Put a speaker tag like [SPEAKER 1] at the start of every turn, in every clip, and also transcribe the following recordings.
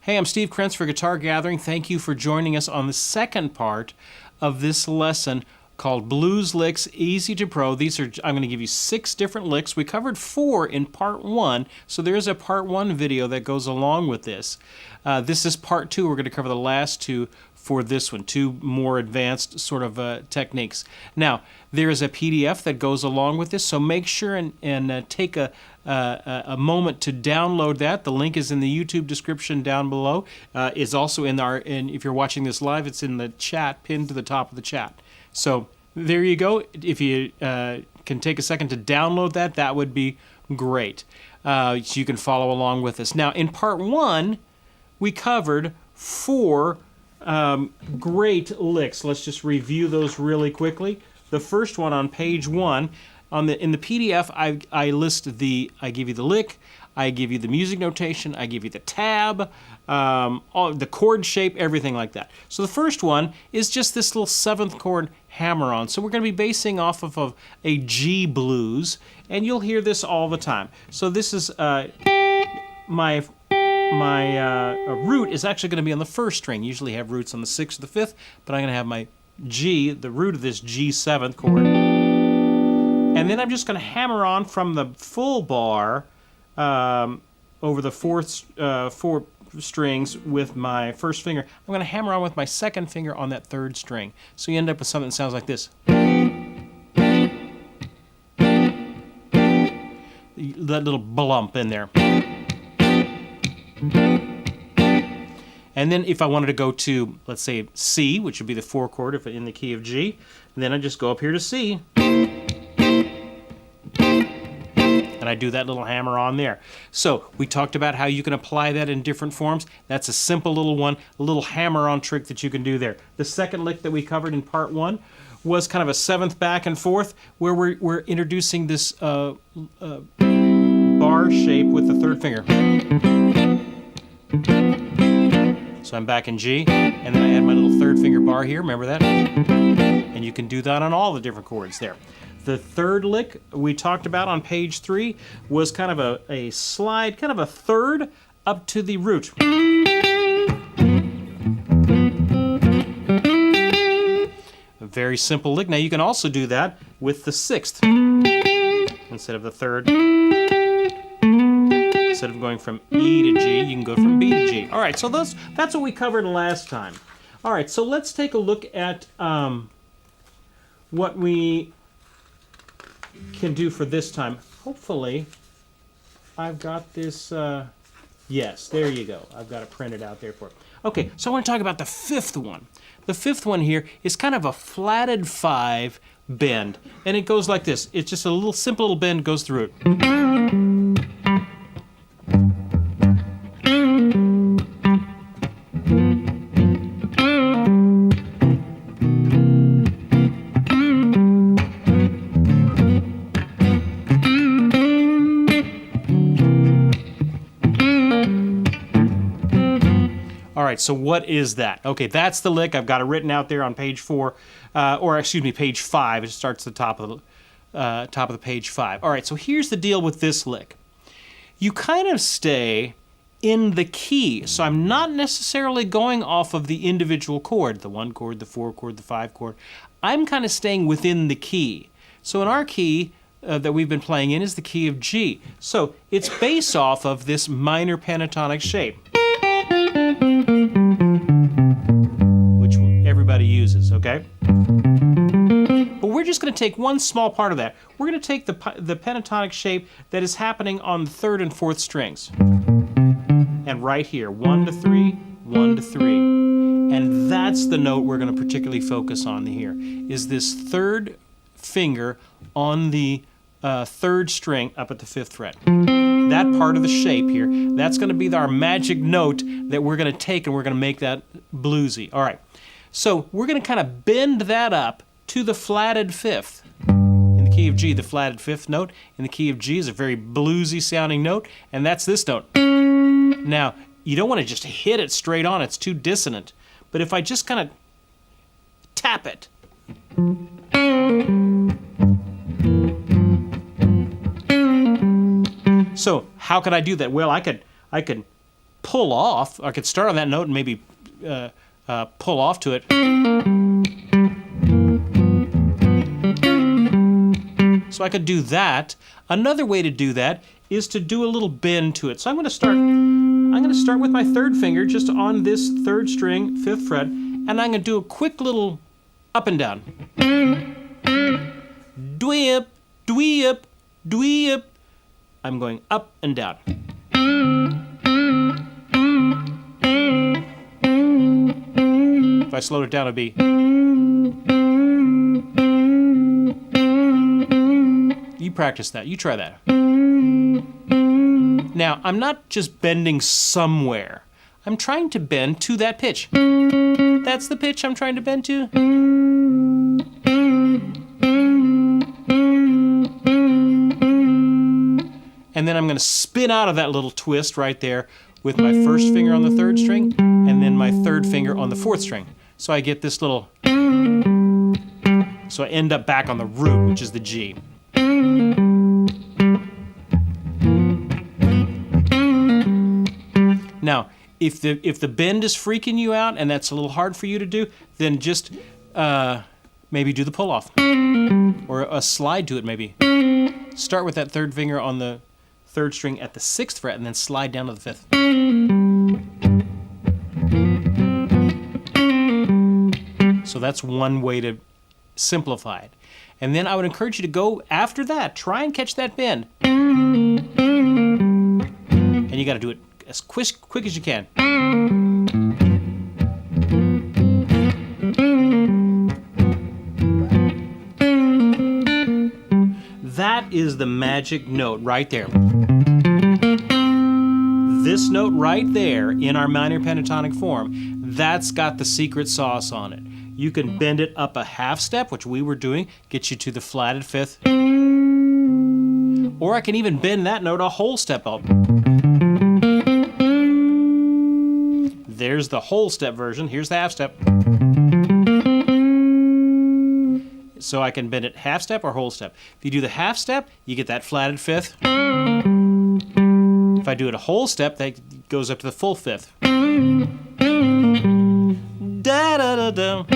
[SPEAKER 1] Hey, I'm Steve Krenz for Guitar Gathering. Thank you for joining us on the second part of this lesson called Blues Licks Easy to Pro. I'm going to give you 6 different licks. We covered 4 in part 1, so there's a part 1 video that goes along with this. This is part 2. We're going to cover the last 2 for this one, 2 more advanced sort of techniques. Now, there is a PDF that goes along with this, so make sure and take a moment to download that. The link is in the YouTube description down below. It's also and if you're watching this live, it's in the chat, pinned to the top of the chat. So there you go. If you can take a second to download that, that would be great. So you can follow along with us. Now, in part 1, we covered 4 great licks. Let's just review those really quickly. The first one on page 1, in the PDF, I give you the lick, I give you the music notation, I give you the tab, the chord shape, everything like that. So the first one is just this little 7th chord hammer-on. So we're going to be basing off of a G blues, and you'll hear this all the time. So this is my root is actually going to be on the 1st string. Usually have roots on the 6th or the 5th, but I'm going to have my G, the root of this G 7th chord. And then I'm just going to hammer on from the full bar over the 4 strings with my 1st finger. I'm going to hammer on with my 2nd finger on that 3rd string. So you end up with something that sounds like this. That little blump in there. And then if I wanted to go to, let's say, C, which would be the 4 chord if in the key of G, then I just go up here to C. And I do that little hammer on there. So we talked about how you can apply that in different forms. That's a simple little one, a little hammer-on trick that you can do there. The second lick that we covered in part 1 was kind of a 7th back and forth, where we're introducing this bar shape with the 3rd finger. So I'm back in G, and then I add my little 3rd finger bar here. Remember that? And you can do that on all the different chords there. The 3rd lick we talked about on page 3 was kind of a slide, kind of a 3rd up to the root. A very simple lick. Now you can also do that with the 6th. Instead of the 3rd. Instead of going from E to G, you can go from B to G. All right, so that's what we covered last time. All right, so let's take a look at what we can do for this time. Hopefully, I've got this. Yes, there you go. I've got it printed out there for it. Okay, so I want to talk about the 5th one. The 5th one here is kind of a flatted 5 bend, and it goes like this. It's just a little simple little bend goes through it. All right, so what is that? Okay, that's the lick. I've got it written out there on page 4, or excuse me, page 5. It starts at the top of the page 5. All right, so here's the deal with this lick. You kind of stay in the key. So I'm not necessarily going off of the individual chord, the 1 chord, the 4 chord, the 5 chord. I'm kind of staying within the key. So in our key that we've been playing in is the key of G. So it's based off of this minor pentatonic shape, which everybody uses, okay? But we're just going to take one small part of that. We're going to take the pentatonic shape that is happening on the 3rd and 4th strings. And right here, 1 to 3, 1 to 3. And that's the note we're going to particularly focus on here, is this 3rd finger on the 3rd string up at the 5th fret. That part of the shape here, that's going to be our magic note that we're going to take and we're going to make that bluesy. All right, so we're going to kind of bend that up to the flatted 5th. In the key of G, the flatted 5th note in the key of G is a very bluesy sounding note, and that's this note. Now, you don't want to just hit it straight on, it's too dissonant. But if I just kind of tap it, so how could I do that? Well, I could pull off. I could start on that note and maybe pull off to it. So I could do that. Another way to do that is to do a little bend to it. So I'm going to start with my third finger just on this third string, 5th fret, and I'm going to do a quick little up and down. Dweep, dweep, dweep. I'm going up and down. If I slowed it down, it'd be. You practice that. You try that. Now, I'm not just bending somewhere. I'm trying to bend to that pitch. That's the pitch I'm trying to bend to. And then I'm going to spin out of that little twist right there with my first finger on the 3rd string and then my 3rd finger on the 4th string. So I get this little... So I end up back on the root, which is the G. Now, if the bend is freaking you out and that's a little hard for you to do, then just maybe do the pull-off. Or a slide to it, maybe. Start with that 3rd finger on the 3rd string at the 6th fret and then slide down to the 5th. So that's one way to simplify it. And then I would encourage you to go after that. Try and catch that bend. And you got to do it as quick as you can. That is the magic note right there. This note right there in our minor pentatonic form, that's got the secret sauce on it. You can bend it up a half step, which we were doing, get you to the flatted 5th. Or I can even bend that note a whole step up. There's the whole step version. Here's the half step. So I can bend it half step or whole step. If you do the half step, you get that flatted 5th. If I do it a whole step, that goes up to the full 5th. Da da da da. A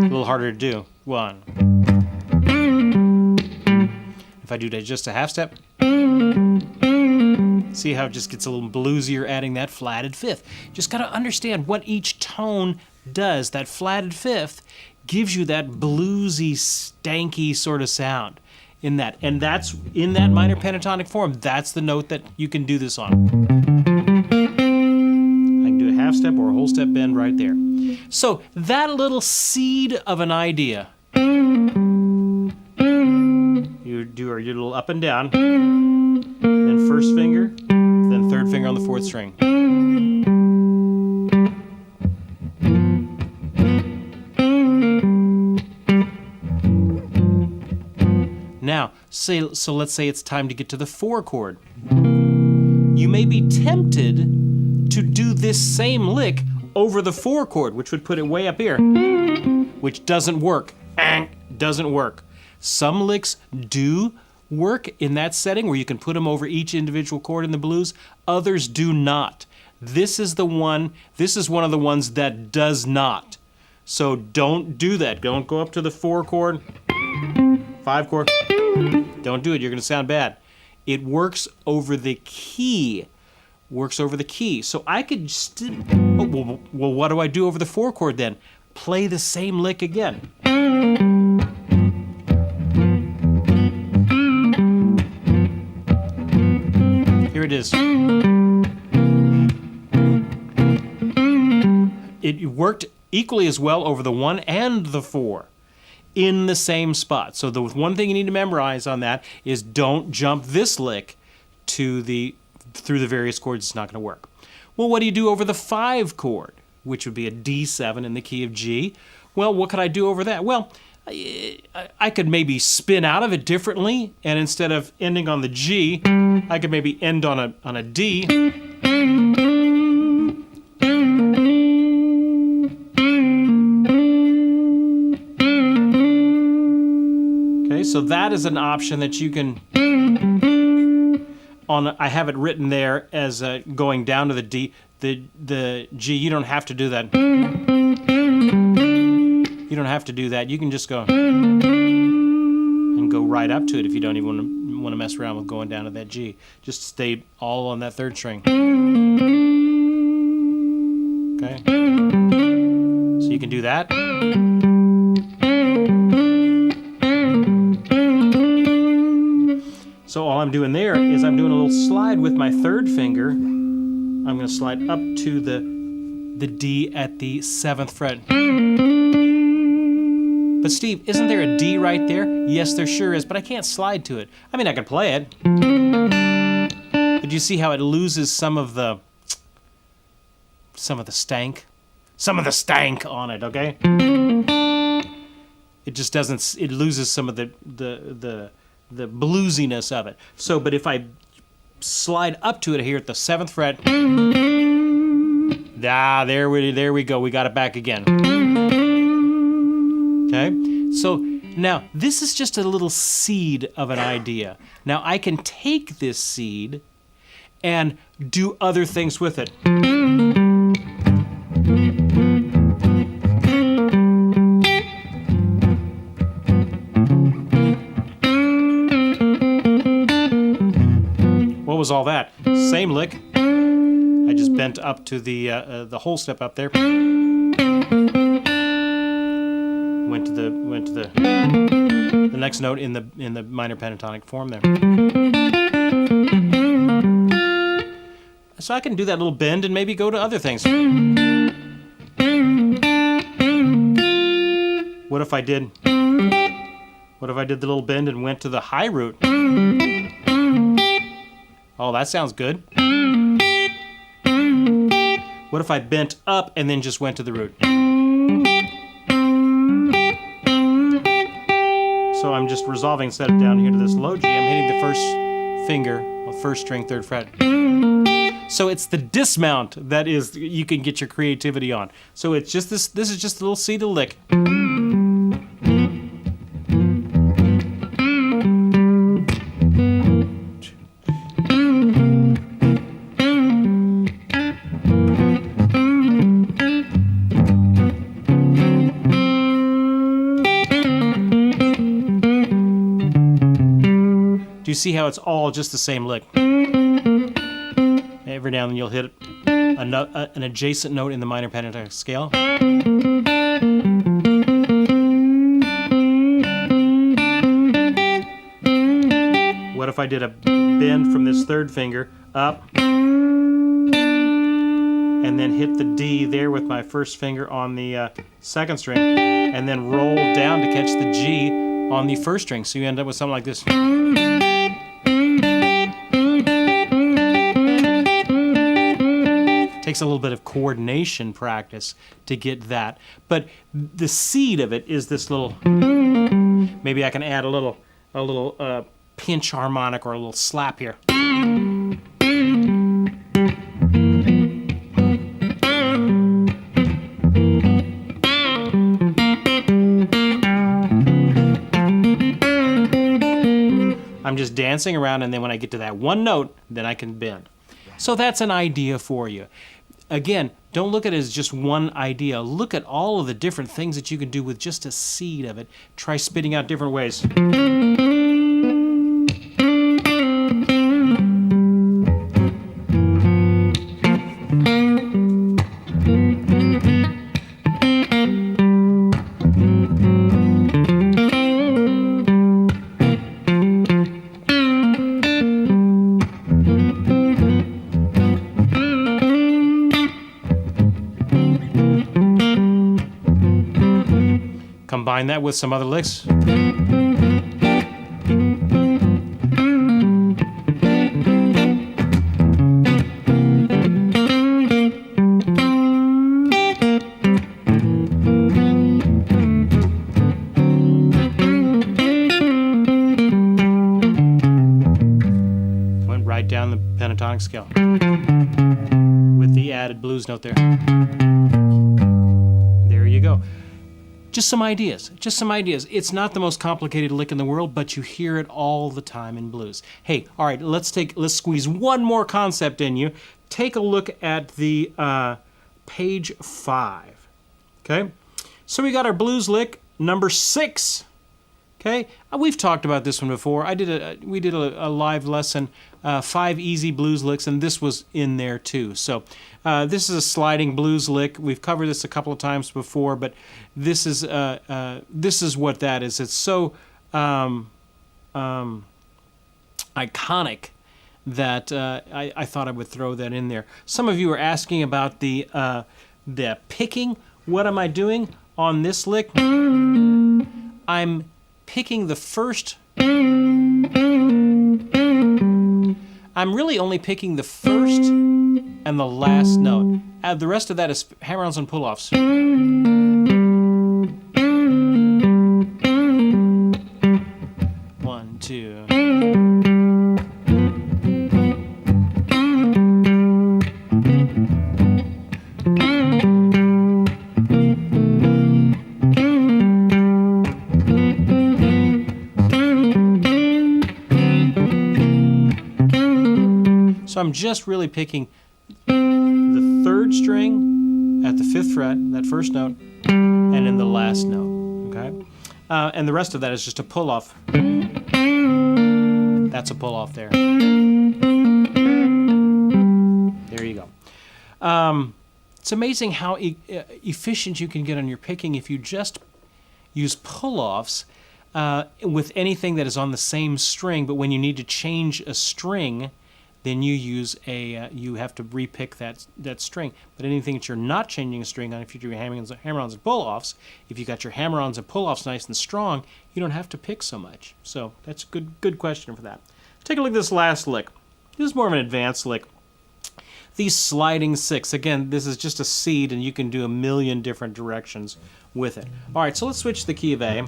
[SPEAKER 1] little harder to do. 1. If I do just a half step, see how it just gets a little bluesier adding that flatted 5th. Just got to understand what each tone does. That flatted 5th gives you that bluesy, stanky sort of sound in that. And that's in that minor pentatonic form. That's the note that you can do this on. I can do a half step or a whole step bend right there. So that little seed of an idea. You do your little up and down, then first finger, then 3rd finger on the 4th string. Now, so let's say it's time to get to the 4 chord. You may be tempted to do this same lick over the 4 chord, which would put it way up here, which doesn't work. Doesn't work. Some licks do work in that setting where you can put them over each individual chord in the blues. Others do not. This is one of the ones that does not. So don't do that. Don't go up to the 4 chord, 5 chord. Don't do it. You're going to sound bad. It works over the key. So I could well, what do I do over the 4 chord then? Play the same lick again. Here it is. It worked equally as well over the 1 and the 4 in the same spot. So the one thing you need to memorize on that is don't jump this lick through the various chords. It's not going to work. Well, what do you do over the 5 chord, which would be a D7 in the key of G? Well, what could I do over that? Well, I could maybe spin out of it differently, and instead of ending on the G, I could maybe end on a D. Okay, so that is an option that you can I have it written there as going down to the D. The G, you don't have to do that. You don't have to do that. You can just go and go right up to it if you don't even want to mess around with going down to that G. Just stay all on that third string. Okay? So you can do that. So all I'm doing there is I'm doing a little slide with my third finger. I'm going to slide up to the D at the 7th fret. But Steve, isn't there a D right there? Yes, there sure is, but I can't slide to it. I mean, I can play it. But you see how it loses some of the stank? Some of the stank on it, okay? It just doesn't, it loses some of the bluesiness of it. So, but if I slide up to it here at the 7th fret, there we go. We got it back again. Okay? So now this is just a little seed of an idea. Now I can take this seed and do other things with it. What was all that? Same lick. I just bent up to the whole step up there. Went to the next note in the minor pentatonic form there. So I can do that little bend and maybe go to other things. What if I did the little bend and went to the high root? Oh, that sounds good. What if I bent up and then just went to the root? So I'm just resolving instead of down here to this low G, I'm hitting the first finger, first string, 3rd fret. So it's the dismount that is you can get your creativity on. So it's just this is just a little seed of lick. You see how it's all just the same lick. Every now and then you'll hit an adjacent note in the minor pentatonic scale. What if I did a bend from this 3rd finger up and then hit the D there with my 1st finger on the 2nd string and then roll down to catch the G on the 1st string, so you end up with something like this. Takes a little bit of coordination practice to get that, but the seed of it is this little. Maybe I can add a little pinch harmonic or a little slap here. I'm just dancing around, and then when I get to that one note, then I can bend. So that's an idea for you. Again, don't look at it as just one idea. Look at all of the different things that you can do with just a seed of it. Try spitting out different ways. Combine that with some other licks. Went right down the pentatonic scale with the added blues note there. There you go. Just some ideas. Just some ideas. It's not the most complicated lick in the world, but you hear it all the time in blues. Hey, all right, let's squeeze one more concept in you. Take a look at the page 5. Okay? So we got our blues lick number 6. Okay? We've talked about this one before. We did a live lesson, 5 easy blues licks, and this was in there too. So this is a sliding blues lick. We've covered this a couple of times before, but this is what that is. It's so iconic that I thought I would throw that in there. Some of you are asking about the picking. What am I doing on this lick? I'm picking the first. I'm really only picking the first and the last note. The rest of that is hammer-ons and pull-offs. 1, 2. So I'm just really picking the 3rd string at the 5th fret, that first note, and then the last note, okay? And the rest of that is just a pull-off. That's a pull-off there. There you go. It's amazing how efficient you can get on your picking if you just use pull-offs with anything that is on the same string, but when you need to change a string, then you use you have to repick that string. But anything that you're not changing a string on, if you do hammer-ons and pull-offs, if you got your hammer-ons and pull-offs nice and strong, you don't have to pick so much. So that's a good question for that. Take a look at this last lick. This is more of an advanced lick. These sliding 6, again, this is just a seed, and you can do a million different directions with it. All right, so let's switch to the key of A.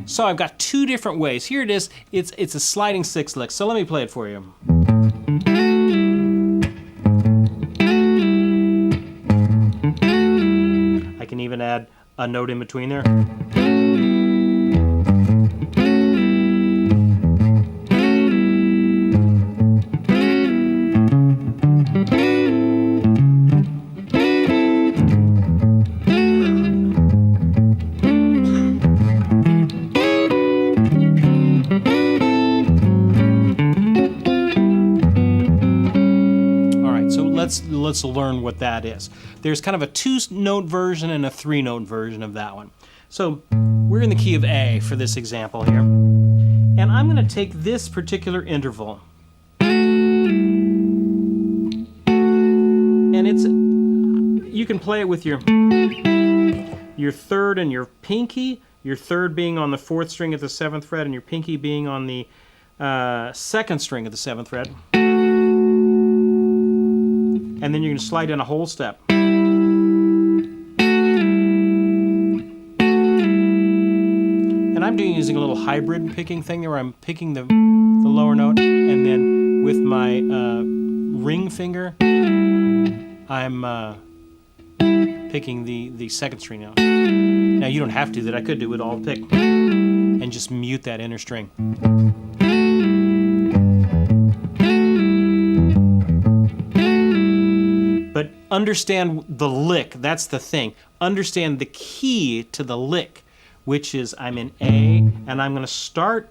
[SPEAKER 1] So I've got 2 different ways. Here it is. It's a sliding 6 lick. So let me play it for you. I can even add a note in between there. Let's learn what that is. There's kind of a 2-note version and a 3-note version of that one. So we're in the key of A for this example here. And I'm going to take this particular interval. And you can play it with your 3rd and your pinky, your 3rd being on the 4th string at the 7th fret and your pinky being on the 2nd string at the 7th fret. And then you're going to slide down a whole step. And I'm using a little hybrid picking thing there where I'm picking the lower note, and then with my ring finger, I'm picking the 2nd string note. Now you don't have to do that. I could do it all pick and just mute that inner string. But understand the lick, that's the thing. Understand the key to the lick, which is I'm in A, and I'm going to start,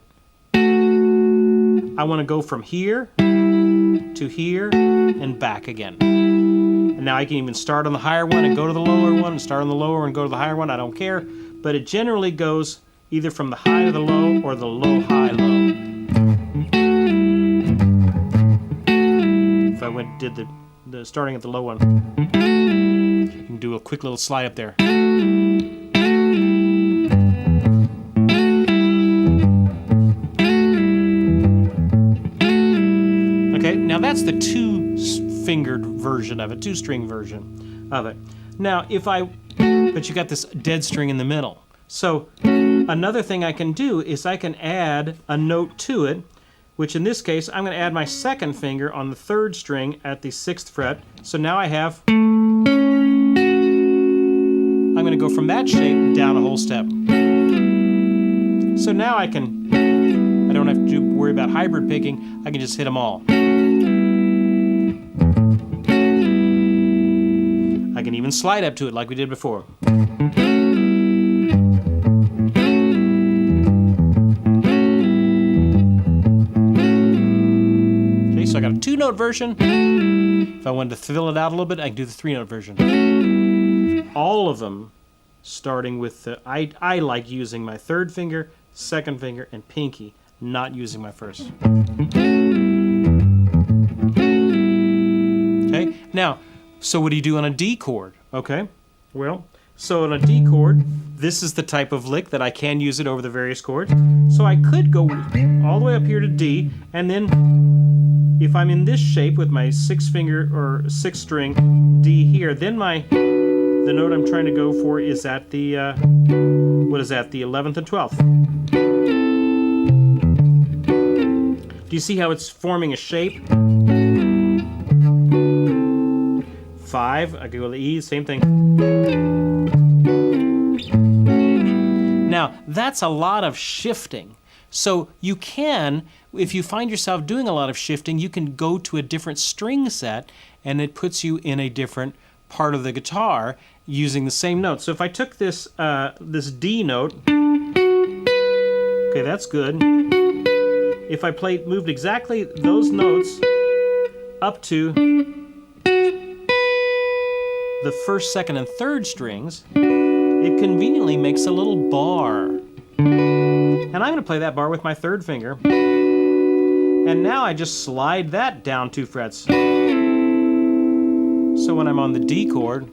[SPEAKER 1] I want to go from here to here and back again. And now I can even start on the higher one and go to the lower one, and start on the lower and go to the higher one, I don't care. But it generally goes either from the high to the low or the low, high, low. If I did the starting at the low one, you can do a quick little slide up there. Okay, now that's the 2-fingered version of it, 2-string version of it. Now, but you got this dead string in the middle. So another thing I can do is I can add a note to it, which in this case, I'm going to add my 2nd finger on the 3rd string at the 6th fret. So now I have a I'm going to go from that shape down a whole step. So now I don't have to worry about hybrid picking. I can just hit them all. I can even slide up to it like we did before. Okay, so I got a 2-note version. If I wanted to fill it out a little bit, I can do the 3-note version. All of them starting with the, I like using my 3rd finger, 2nd finger, and pinky, not using my 1st. Okay, now, so what do you do on a D chord? Okay, well, so on a D chord, this is the type of lick that I can use it over the various chords. So I could go all the way up here to D, and then if I'm in this shape with my 6th finger or 6th string D here, then the note I'm trying to go for is at the, what is that, the 11th and 12th. Do you see how it's forming a shape? 5, I go to the E, same thing. Now, that's a lot of shifting. So you can, if you find yourself doing a lot of shifting, you can go to a different string set, and it puts you in a different part of the guitar using the same note. So if I took this this D note, okay, that's good. If I moved exactly those notes up to the 1st, 2nd, and 3rd strings, it conveniently makes a little bar. And I'm going to play that bar with my 3rd finger. And now I just slide that down 2 frets. So when I'm on the D chord,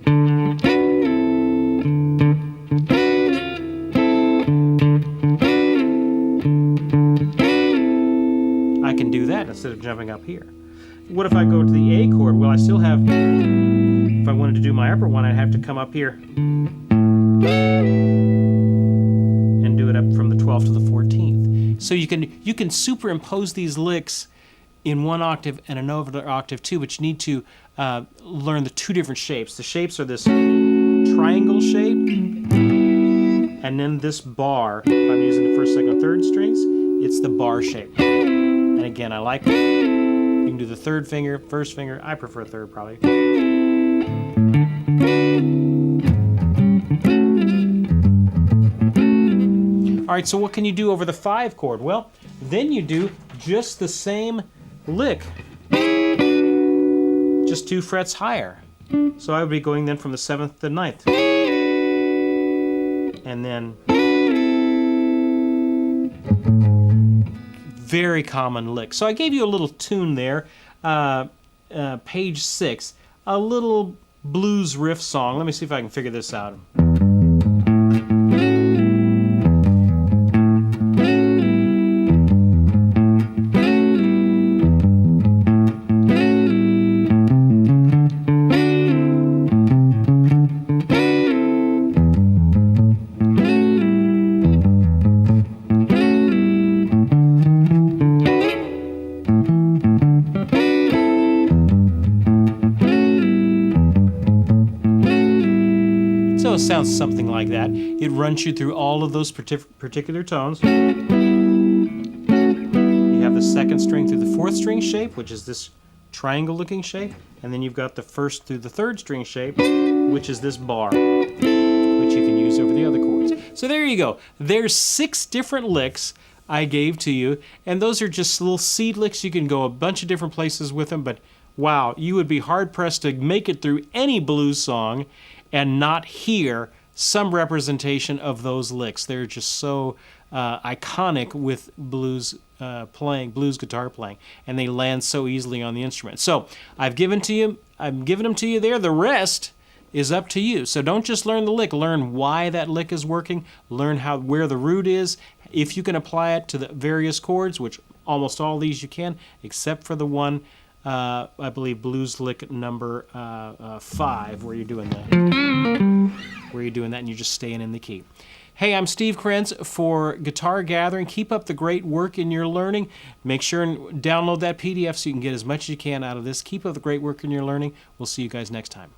[SPEAKER 1] I can do that instead of jumping up here. What if I go to the A chord? Well, I still have, if I wanted to do my upper one, I'd have to come up here and do it up from the 12th to the 14th. So you can superimpose these licks in one octave and another octave too, but you need to learn the 2 different shapes. The shapes are this triangle shape, and then this bar. If I'm using the 1st, 2nd, and 3rd strings, it's the bar shape. And again, I like it. You can do the 3rd finger, 1st finger. I prefer 3rd probably. All right, so what can you do over the 5 chord? Well, then you do just the same lick, just 2 frets higher. So I would be going then from the 7th to the 9th. And then very common lick. So I gave you a little tune there, page 6, a little blues riff song. Let me see if I can figure this out. So it sounds something like that. It runs you through all of those particular tones. You have the 2nd string through the 4th string shape, which is this triangle-looking shape, and then you've got the 1st through the 3rd string shape, which is this bar, which you can use over the other chords. So there you go. There's 6 different licks I gave to you, and those are just little seed licks. You can go a bunch of different places with them, but wow, you would be hard-pressed to make it through any blues song and not hear some representation of those licks. They're just so iconic with blues guitar playing, and they land so easily on the instrument. So I'm giving them to you there. The rest is up to you. So don't just learn the lick, learn why that lick is working, learn where the root is, if you can apply it to the various chords, which almost all these you can, except for the one, I believe, blues lick number 5, where you're doing that. And you're just staying in the key. Hey, I'm Steve Krenz for Guitar Gathering. Keep up the great work in your learning. Make sure and download that PDF so you can get as much as you can out of this. Keep up the great work in your learning. We'll see you guys next time.